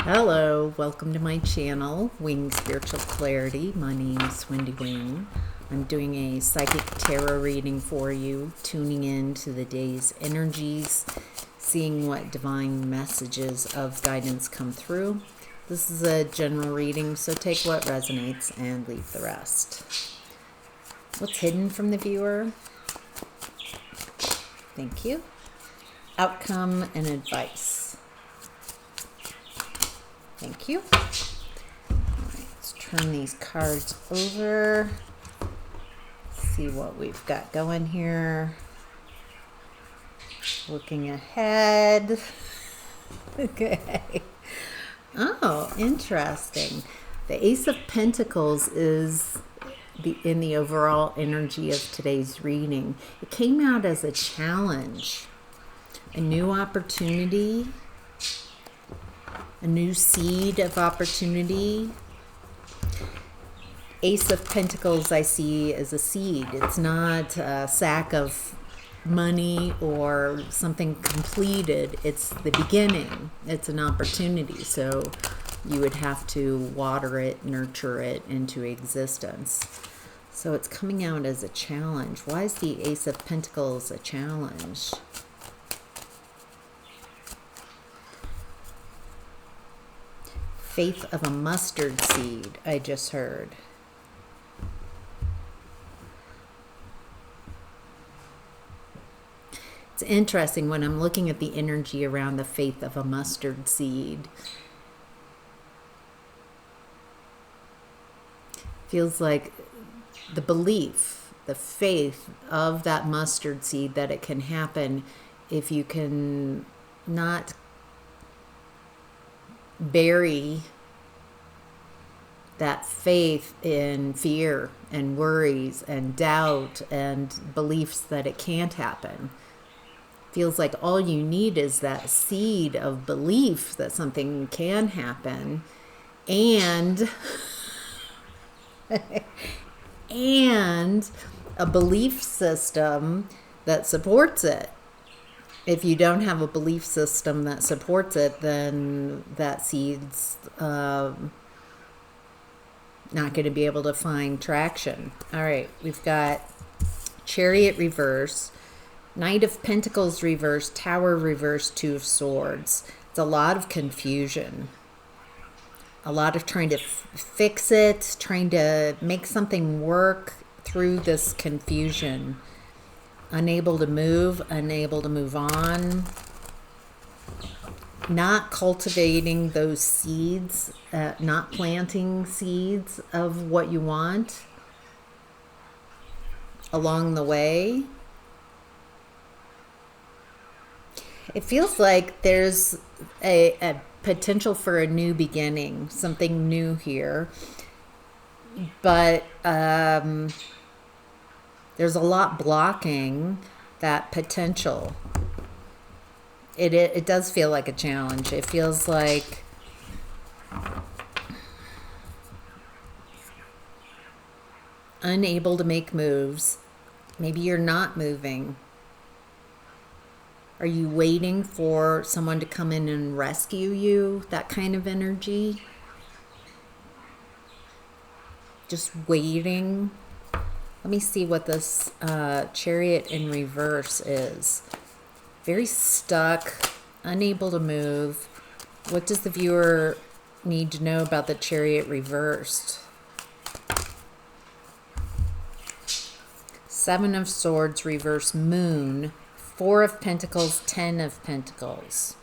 Hello, welcome to my channel, Wing Spiritual Clarity. My name is Wendy Wing. I'm doing a psychic tarot reading for you, tuning in to the day's energies, seeing what divine messages of guidance come through. This is a general reading, so take what resonates and leave the rest. What's hidden from the viewer? Thank you. Outcome and advice. Thank you. All right, let's turn these cards over. See what we've got going here. Looking ahead. Okay. Oh, interesting. The Ace of Pentacles is in the overall energy of today's reading. It came out as a challenge, a new opportunity, a new seed of opportunity. Ace of Pentacles I see as a seed. It's not a sack of money or something completed. It's the beginning. It's an opportunity. So you would have to water it, nurture it into existence. So it's coming out as a challenge. Why is the Ace of Pentacles a challenge? Faith of a mustard seed, I just heard. It's interesting when I'm looking at the energy around the faith of a mustard seed. Feels like the belief, the faith of that mustard seed that it can happen if you can not bury that faith in fear and worries and doubt and beliefs that it can't happen. Feels like all you need is that seed of belief that something can happen and and a belief system that supports it. If you don't have a belief system that supports it, then that seed's not going to be able to find traction. All right, we've got Chariot reverse, Knight of Pentacles reverse, Tower reverse, Two of Swords. It's a lot of confusion. A lot of trying to fix it, trying to make something work through this confusion. Unable to move on, not cultivating those seeds, not planting seeds of what you want along the way. It feels like there's a potential for a new beginning, something new here, but there's a lot blocking that potential. It does feel like a challenge. It feels like unable to make moves. Maybe you're not moving. Are you waiting for someone to come in and rescue you? That kind of energy. Just waiting. Let me see what this Chariot in reverse is. Very stuck, unable to move. What does the viewer need to know about the Chariot reversed? Seven of Swords reverse, Moon. Four of Pentacles, Ten of Pentacles.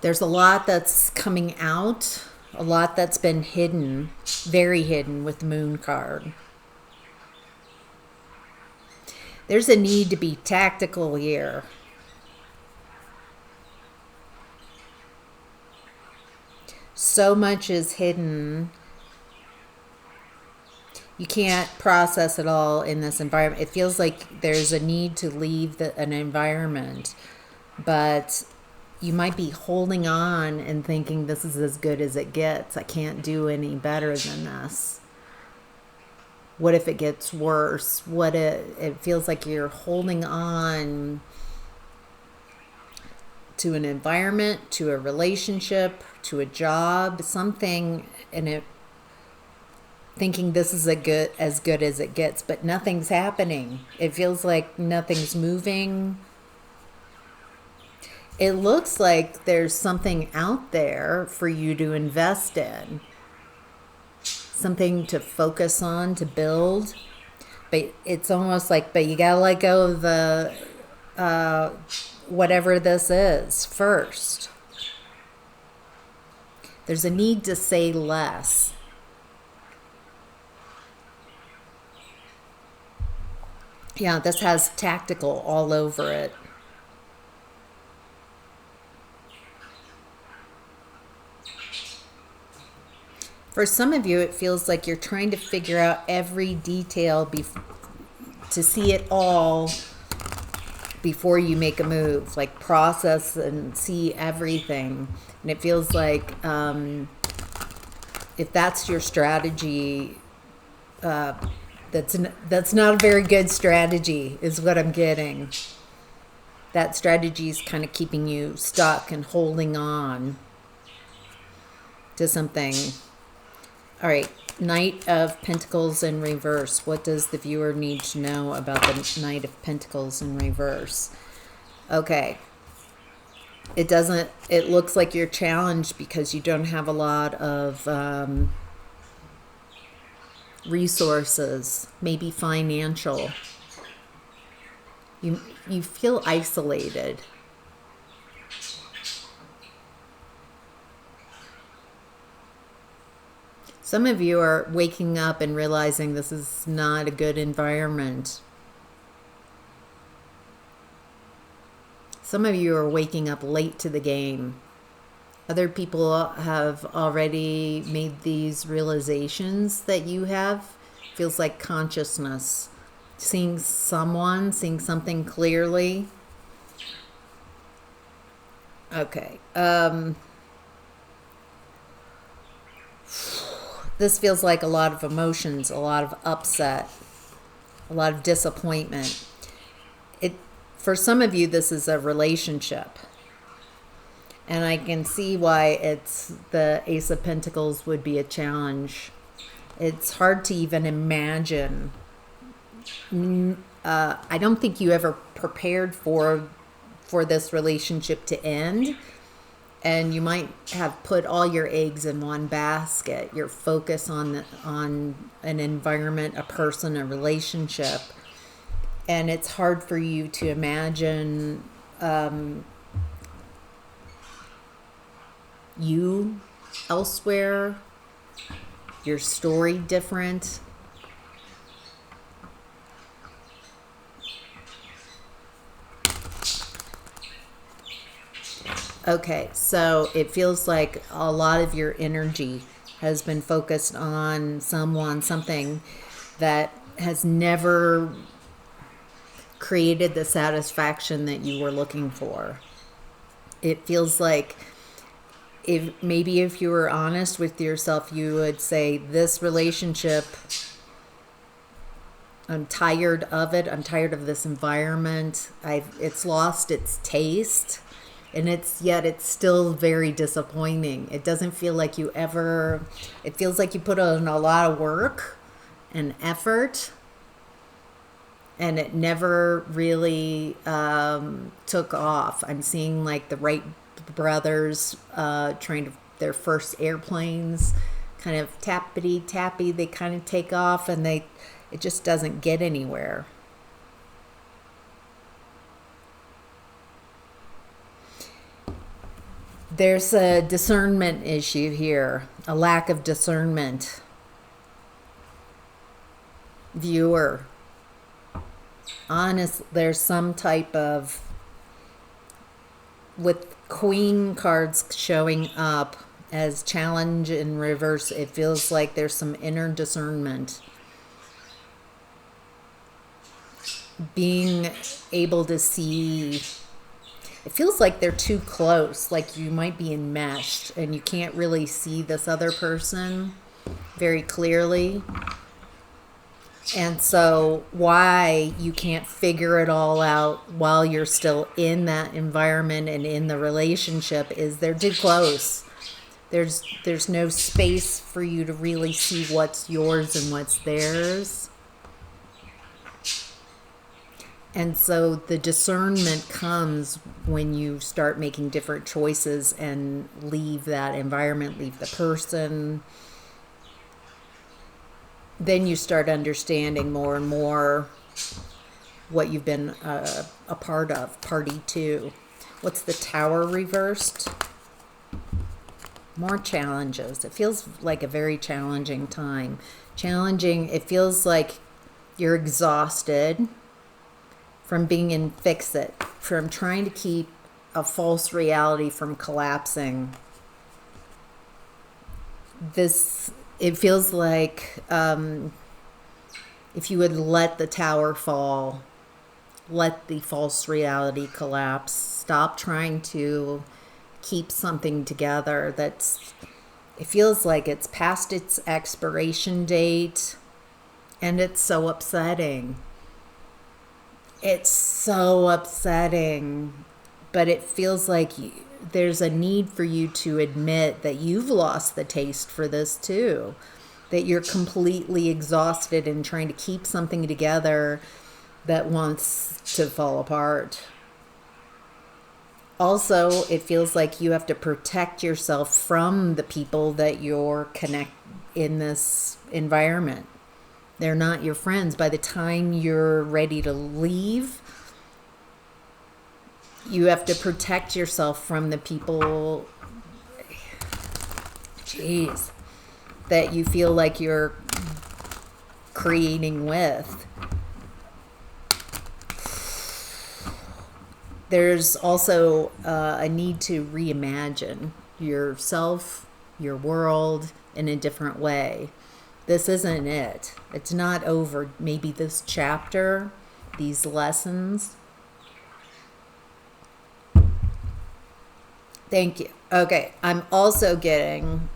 There's a lot that's coming out. A lot that's been hidden, very hidden with the Moon card. There's a need to be tactical here. So much is hidden. You can't process it all in this environment. It feels like there's a need to leave an environment, but you might be holding on and thinking this is as good as it gets. I can't do any better than this. What if it gets worse? It feels like you're holding on to an environment, to a relationship, to a job, something, and it thinking this is as good as it gets, but nothing's happening. It feels like nothing's moving. It looks like there's something out there for you to invest in, something to focus on, to build. But it's almost like, but you gotta let go of the whatever this is first. There's a need to say less. Yeah, this has tactical all over it. For some of you, it feels like you're trying to figure out every detail to see it all before you make a move, like process and see everything. And it feels like if that's your strategy, that's not a very good strategy, is what I'm getting. That strategy is kind of keeping you stuck and holding on to something. All right, Knight of Pentacles in reverse. What does the viewer need to know about the Knight of Pentacles in reverse? Okay. It looks like you're challenged because you don't have a lot of resources, maybe financial. You feel isolated. Some of you are waking up and realizing this is not a good environment. Some of you are waking up late to the game. Other people have already made these realizations that you have. Feels like consciousness. Seeing something clearly. Okay. This feels like a lot of emotions, a lot of upset, a lot of disappointment. For some of you, this is a relationship. And I can see why the Ace of Pentacles would be a challenge. It's hard to even imagine. I don't think you ever prepared for this relationship to end. And you might have put all your eggs in one basket. Your focus on an environment, a person, a relationship. And it's hard for you to imagine you elsewhere, your story different. Okay, so it feels like a lot of your energy has been focused on something that has never created the satisfaction that you were looking for. It feels like if you were honest with yourself, you would say, this relationship, I'm tired of it. I'm tired of this environment. It's lost its taste. And yet it's still very disappointing. It doesn't feel like it feels like you put in a lot of work and effort, and it never really took off. I'm seeing like the Wright brothers their first airplanes, kind of tappy, they kind of take off, and it just doesn't get anywhere. There's a discernment issue here, a lack of discernment. Viewer, there's some type of, with Queen cards showing up as challenge in reverse, it feels like there's some inner discernment. Being able to see. It feels like they're too close, like you might be enmeshed and you can't really see this other person very clearly. And so why you can't figure it all out while you're still in that environment and in the relationship is they're too close. There's no space for you to really see what's yours and what's theirs. And so the discernment comes when you start making different choices and leave that environment, leave the person. Then you start understanding more and more what you've been a part of, party two. What's the Tower reversed? More challenges. It feels like a very challenging time. Challenging, it feels like you're exhausted from being in fix-it, from trying to keep a false reality from collapsing. It feels like if you would let the tower fall, let the false reality collapse, stop trying to keep something together it feels like it's past its expiration date, and it's so upsetting. It's so upsetting, but it feels like there's a need for you to admit that you've lost the taste for this too, that you're completely exhausted in trying to keep something together that wants to fall apart. Also, it feels like you have to protect yourself from the people that you're in this environment. They're not your friends. By the time you're ready to leave, you have to protect yourself from the people, that you feel like you're creating with. There's also a need to reimagine yourself, your world in a different way. This isn't it. It's not over. Maybe this chapter, these lessons. Thank you. Okay, I'm also getting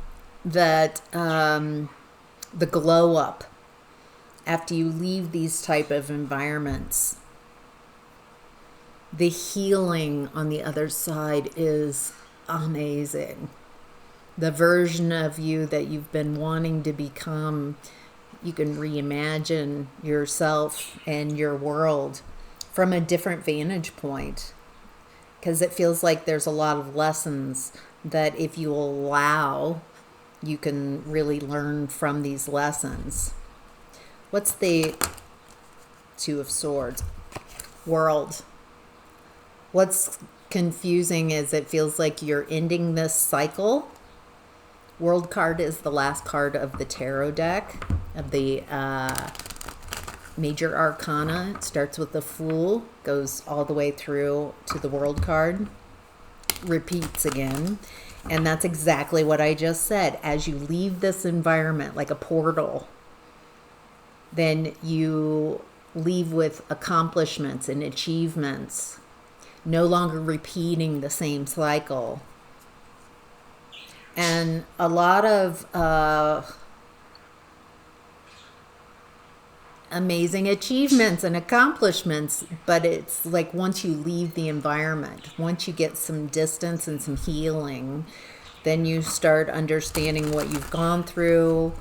that the glow up after you leave these type of environments. The healing on the other side is amazing. The version of you that you've been wanting to become, you can reimagine yourself and your world from a different vantage point. Because it feels like there's a lot of lessons that if you allow, you can really learn from these lessons. What's the Two of Swords? World. What's confusing is it feels like you're ending this cycle. World card is the last card of the tarot deck, of the major arcana. It starts with the Fool, goes all the way through to the World card, repeats again. And that's exactly what I just said. As you leave this environment like a portal, then you leave with accomplishments and achievements, no longer repeating the same cycle. And a lot of amazing achievements and accomplishments, but it's like once you leave the environment, once you get some distance and some healing, then you start understanding what you've gone through,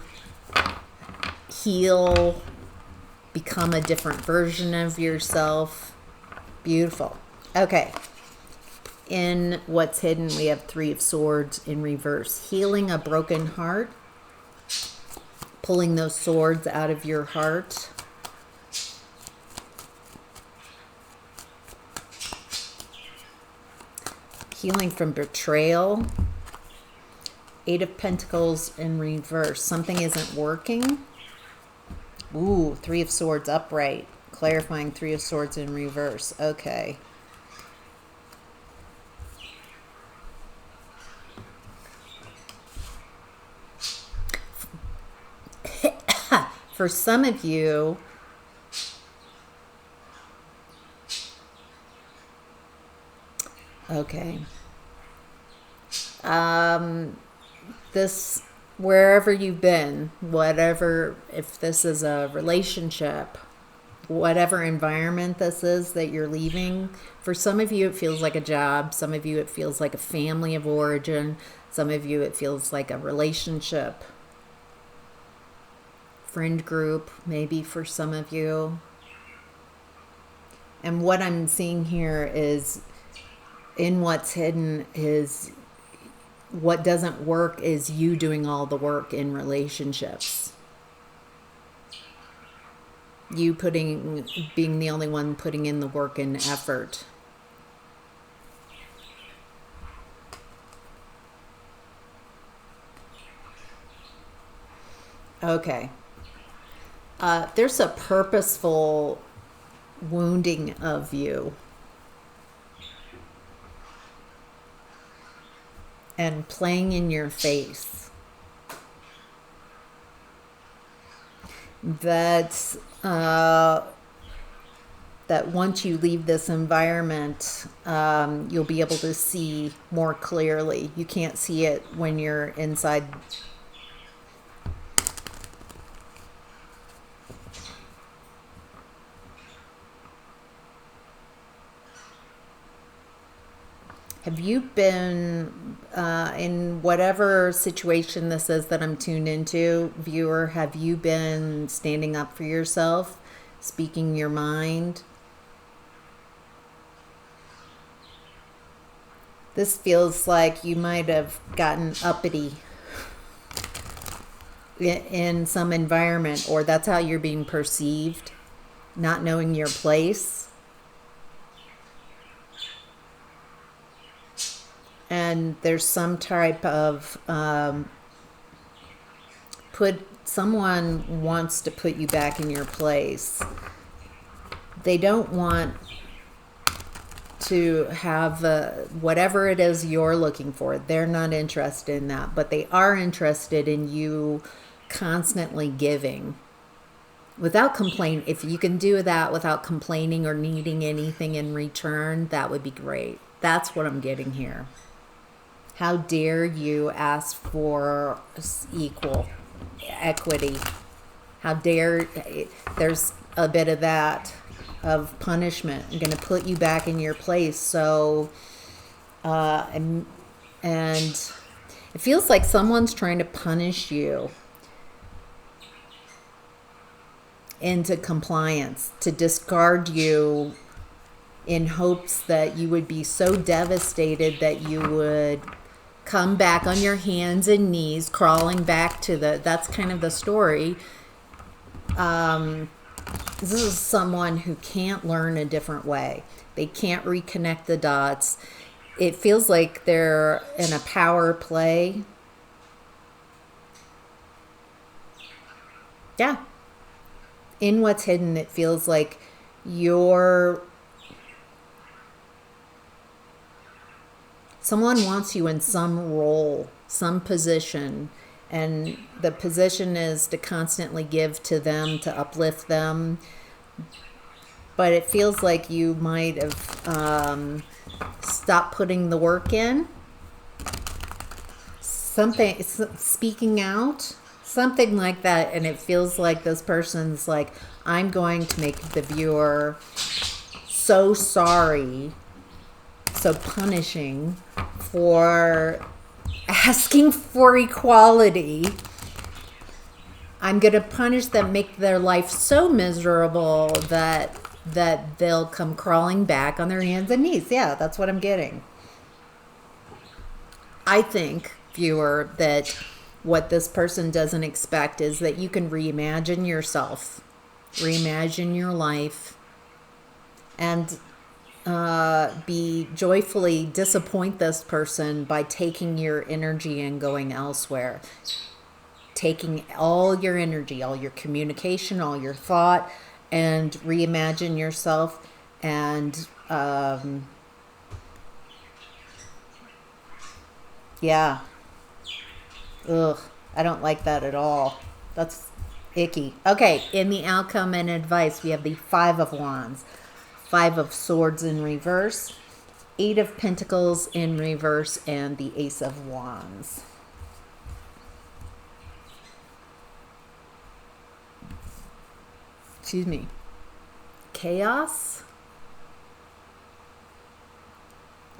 heal, become a different version of yourself. Beautiful. Okay. In What's Hidden, we have Three of Swords in reverse. Healing a broken heart. Pulling those swords out of your heart. Healing from betrayal. Eight of Pentacles in reverse. Something isn't working. Ooh, Three of Swords upright. Clarifying Three of Swords in reverse. Okay. For some of you, okay, this wherever you've been, whatever, if this is a relationship, whatever environment this is that you're leaving. For some of you, it feels like a job. Some of you, it feels like a family of origin. Some of you, it feels like a relationship, friend group, maybe for some of you. And what I'm seeing here is, in what's hidden, is what doesn't work is you doing all the work in relationships. You being the only one putting in the work and effort. Okay. There's a purposeful wounding of you. And playing in your face. That once you leave this environment, you'll be able to see more clearly. You can't see it when you're inside. Have you been in whatever situation this is that I'm tuned into, viewer, have you been standing up for yourself, speaking your mind? This feels like you might have gotten uppity in some environment, or that's how you're being perceived, not knowing your place. And there's some type of someone wants to put you back in your place. They don't want to have whatever it is you're looking for. They're not interested in that, but they are interested in you constantly giving without complaint. If you can do that without complaining or needing anything in return, that would be great. That's what I'm getting here. How dare you ask for equity? How dare, there's a bit of that, of punishment. I'm going to put you back in your place. So, and it feels like someone's trying to punish you into compliance, to discard you in hopes that you would be so devastated that you would come back on your hands and knees, crawling back to that's kind of the story. This is someone who can't learn a different way. They can't reconnect the dots. It feels like they're in a power play. Yeah. In what's hidden, it feels like someone wants you in some role, some position, and the position is to constantly give to them, to uplift them. But it feels like you might have stopped putting the work in. Something, speaking out, something like that. And it feels like this person's like, I'm going to make the viewer so sorry, so punishing for asking for equality. I'm going to punish them, make their life so miserable that they'll come crawling back on their hands and knees. Yeah, that's what I'm getting. I think, viewer, that what this person doesn't expect is that you can reimagine yourself, reimagine your life, and be joyfully disappoint this person by taking your energy and going elsewhere. Taking all your energy, all your communication, all your thought, and reimagine yourself. And yeah. Ugh, I don't like that at all. That's icky. Okay, in the outcome and advice, we have the Five of Wands. Five of Swords in reverse, Eight of Pentacles in reverse, and the Ace of Wands. excuse me, chaos.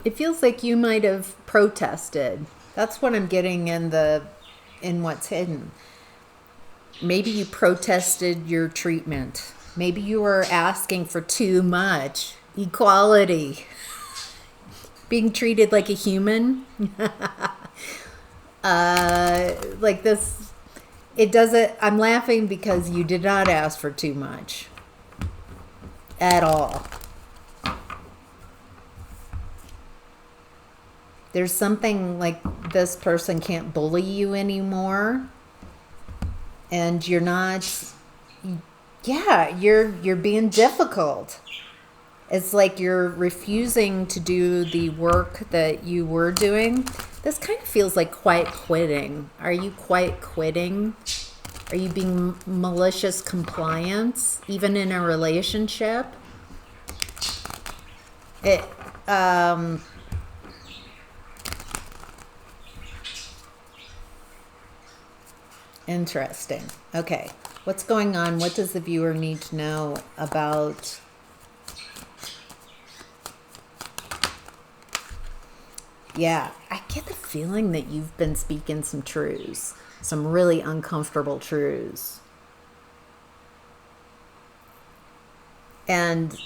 It feels like you might have protested. That's what I'm getting in what's hidden. Maybe you protested your treatment. Maybe you were asking for too much. Equality. Being treated like a human. Like this, it doesn't, I'm laughing because you did not ask for too much. At all. There's something like this person can't bully you anymore. And you're not, yeah, you're being difficult. It's like you're refusing to do the work that you were doing. This kind of feels like quiet quitting. Are you quiet quitting? Are you being malicious compliance, even in a relationship? Interesting. Okay. What's going on? What does the viewer need to know about yeah, I get the feeling that you've been speaking some truths, some really uncomfortable truths. And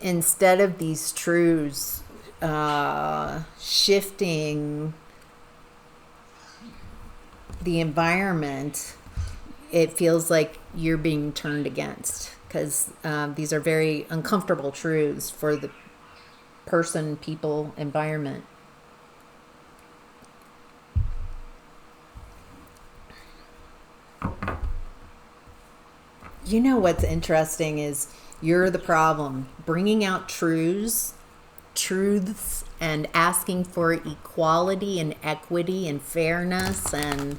instead of these truths shifting the environment, it feels like you're being turned against because these are very uncomfortable truths for the person, people, environment. You know what's interesting is you're the problem. Bringing out truths and asking for equality and equity and fairness and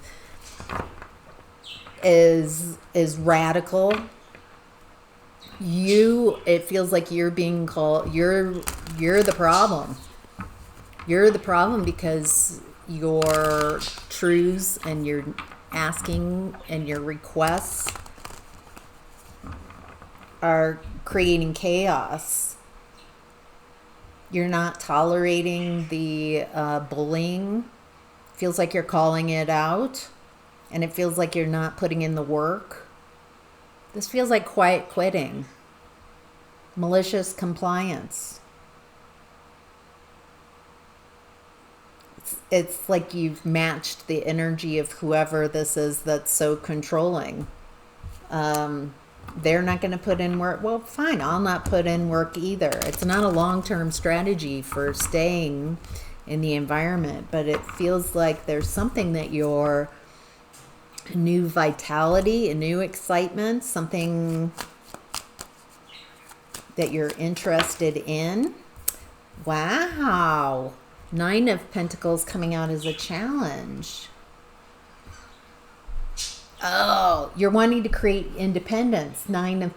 is radical. It feels like you're being called, you're the problem. You're the problem because your truths and your asking and your requests are creating chaos. You're not tolerating the bullying. Feels like you're calling it out. And it feels like you're not putting in the work. This feels like quiet quitting. Malicious compliance. It's like you've matched the energy of whoever this is that's so controlling. They're not going to put in work. Well, fine, I'll not put in work either. It's not a long-term strategy for staying in the environment, but it feels like there's something that you're a new vitality, a new excitement, something that you're interested in. Wow. 9 of Pentacles coming out as a challenge. Oh, you're wanting to create independence. 9 of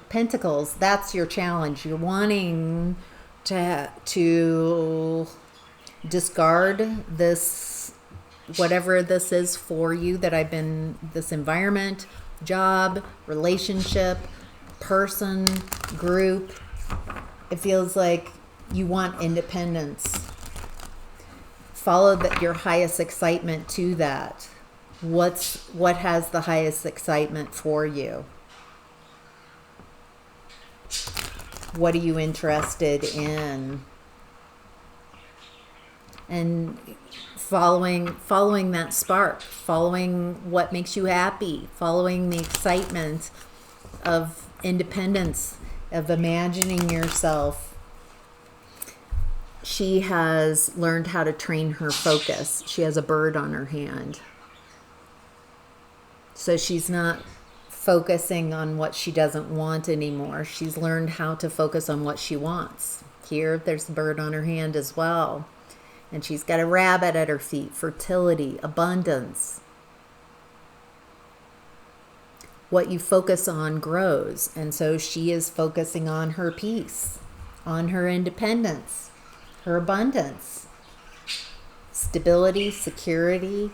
Pentacles. That's your challenge. You're wanting to discard this, whatever this is for you that I've been, this environment, job, relationship, person, group. It feels like you want independence. Follow your highest excitement to that. What has the highest excitement for you? What are you interested in? And following that spark, following what makes you happy, following the excitement of independence, of imagining yourself. She has learned how to train her focus. She has a bird on her hand. So she's not focusing on what she doesn't want anymore. She's learned how to focus on what she wants. Here, there's a bird on her hand as well. And she's got a rabbit at her feet. Fertility, abundance. What you focus on grows. And so she is focusing on her peace, on her independence, her abundance, stability, security.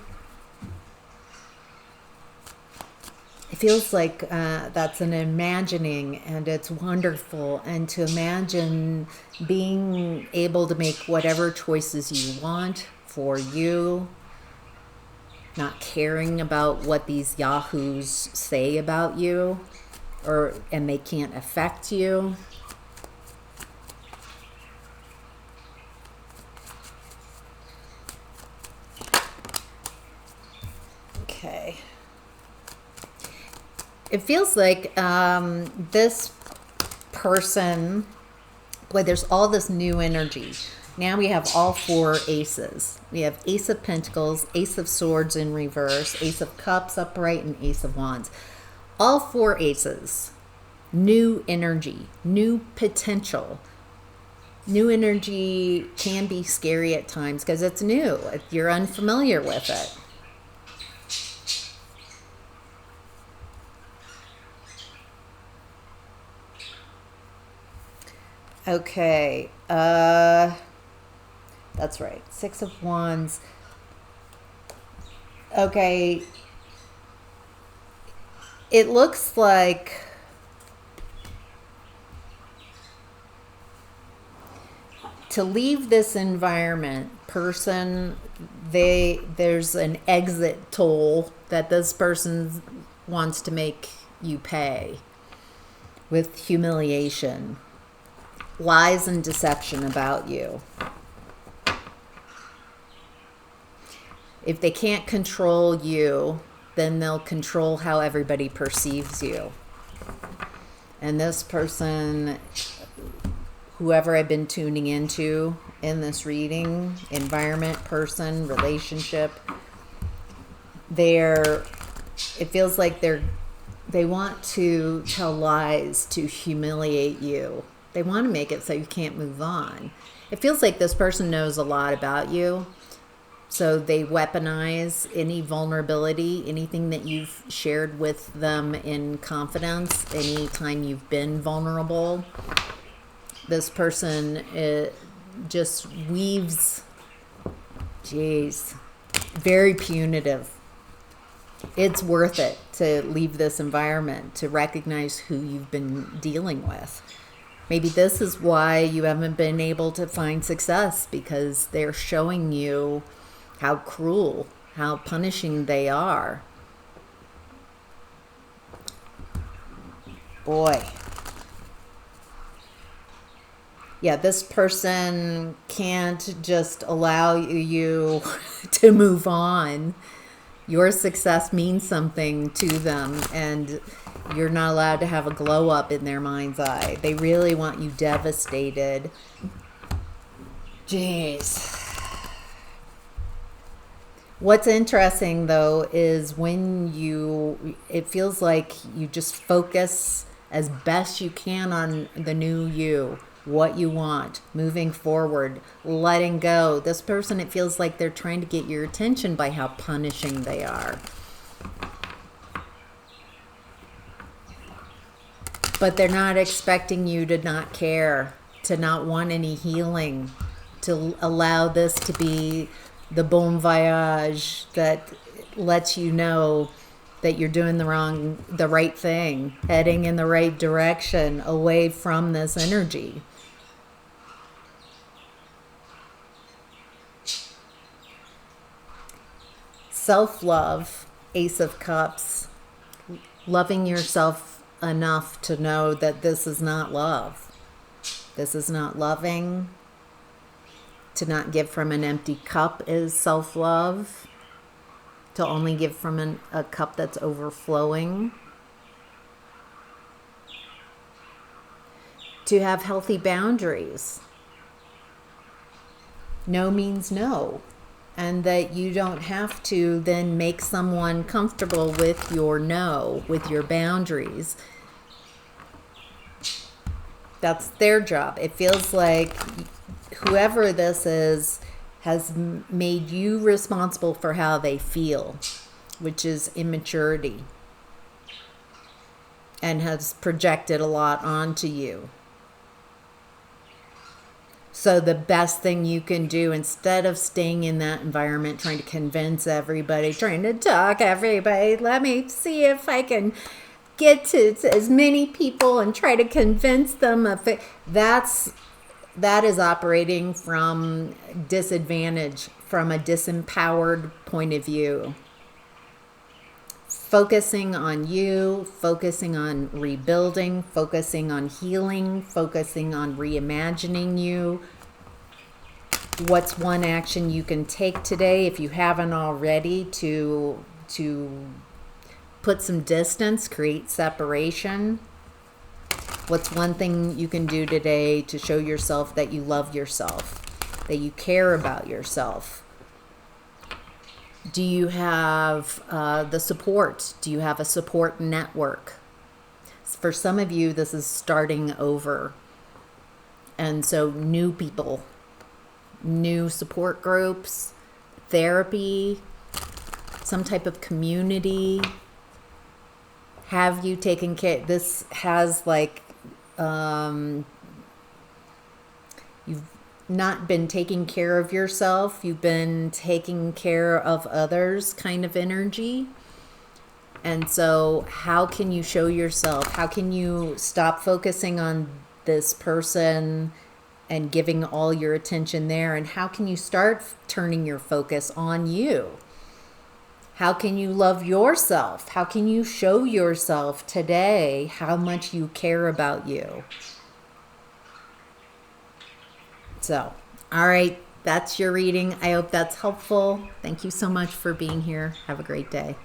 It feels like that's an imagining, and it's wonderful. And to imagine being able to make whatever choices you want for you, not caring about what these yahoos say about you, and they can't affect you. Okay. It feels like this person, boy, there's all this new energy. Now we have all four aces. We have Ace of Pentacles, Ace of Swords in reverse, Ace of Cups upright, and Ace of Wands. All four aces. New energy, new potential. New energy can be scary at times because it's new. You're unfamiliar with it. Okay, that's right. Six of Wands. Okay, it looks like to leave this environment, person, there's an exit toll that this person wants to make you pay with humiliation. Lies and deception about you. If they can't control you, then they'll control how everybody perceives you. And this person, whoever I've been tuning into in this reading, environment, person, relationship, it feels like they want to tell lies to humiliate you. They want to make it so you can't move on. It feels like this person knows a lot about you. So they weaponize any vulnerability, anything that you've shared with them in confidence, anytime you've been vulnerable. This person just weaves, very punitive. It's worth it to leave this environment, to recognize who you've been dealing with. Maybe this is why you haven't been able to find success, because they're showing you how cruel, how punishing they are. Boy. Yeah, this person can't just allow you to move on. Your success means something to them, and you're not allowed to have a glow up in their mind's eye. They really want you devastated. Jeez. What's interesting, though, is when it feels like you just focus as best you can on the new you, what you want, moving forward, letting go. This person, it feels like they're trying to get your attention by how punishing they are. But they're not expecting you to not care, to not want any healing, to allow this to be the bon voyage that lets you know that you're doing the right thing, heading in the right direction, away from this energy. Self-love, Ace of Cups, loving yourself enough to know that this is not love. This is not loving. To not give from an empty cup is self-love. To only give from a cup that's overflowing. To have healthy boundaries. No means no. And that you don't have to then make someone comfortable with your no, with your boundaries. That's their job. It feels like whoever this is has made you responsible for how they feel, which is immaturity, and has projected a lot onto you. So the best thing you can do, instead of staying in that environment, trying to convince everybody, trying to talk everybody, let me see if I can get to as many people and try to convince them of it. That is operating from disadvantage, from a disempowered point of view. Focusing on you, focusing on rebuilding, focusing on healing, focusing on reimagining you. What's one action you can take today, if you haven't already, to put some distance, create separation? What's one thing you can do today to show yourself that you love yourself, that you care about yourself? Do you have the support? Do you have a support network? For some of you, this is starting over. And so new people, new support groups, therapy, some type of community. Have you taken care? This has like, you've not been taking care of yourself. You've been taking care of others kind of energy. And so how can you show yourself? How can you stop focusing on this person and giving all your attention there? And how can you start turning your focus on you? How can you love yourself? How can you show yourself today how much you care about you? So, all right, that's your reading. I hope that's helpful. Thank you so much for being here. Have a great day.